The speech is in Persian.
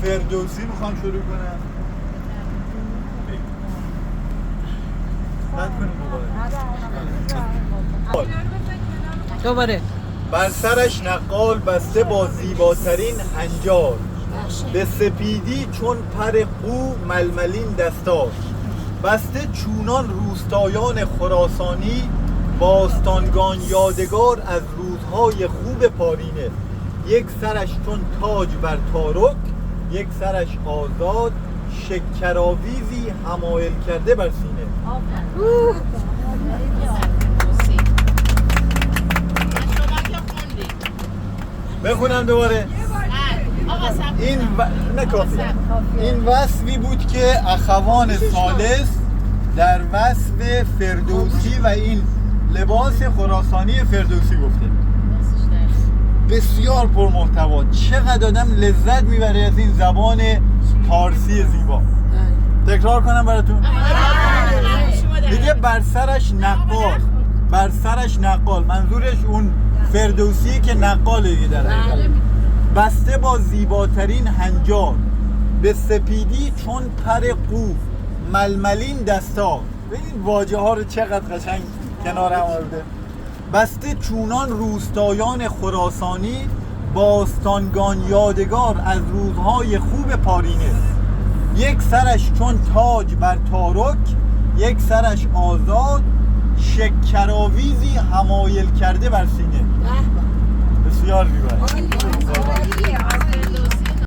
فردوسی میخوام شروع کنم. بند کنیم دوباره. بر سرش نقال بسته با زیباترین هنجار، به سپیدی چون پر قو ململین دستار، بسته چونان روستایان خراسانی، باستانگان یادگار از روزهای خوب پارینه. یک سرش چون تاج بر تارک، یک سرش آزاد، شکرآویزی حمایل کرده بر سینه. بخونم دوباره. این وصفی بود که اخوان ثالث در وصف فردوسی و این لباس خراسانی فردوسی گفته. بسیار پرمحتوا، چقدر آدم لذت میبره از این زبان پارسی زیبا. تکرار کنم براتون. دیگه بر سرش نقال، بر سرش نقال منظورش اون فردوسی که نقاله دیگه در حقیقت. بسته با زیباترین هنجار، به سپیدی چون پر قوف ململین دستار. ببین واژه ها رو چقدر قشنگ کنار هم آورده. بسته چونان روستایان خراسانی، باستانگان یادگار از روزهای خوب پارینه. یک سرش چون تاج بر تارک، یک سرش آزاد، شکرآویزی حمایل کرده بر سینه. بسیار زیبا.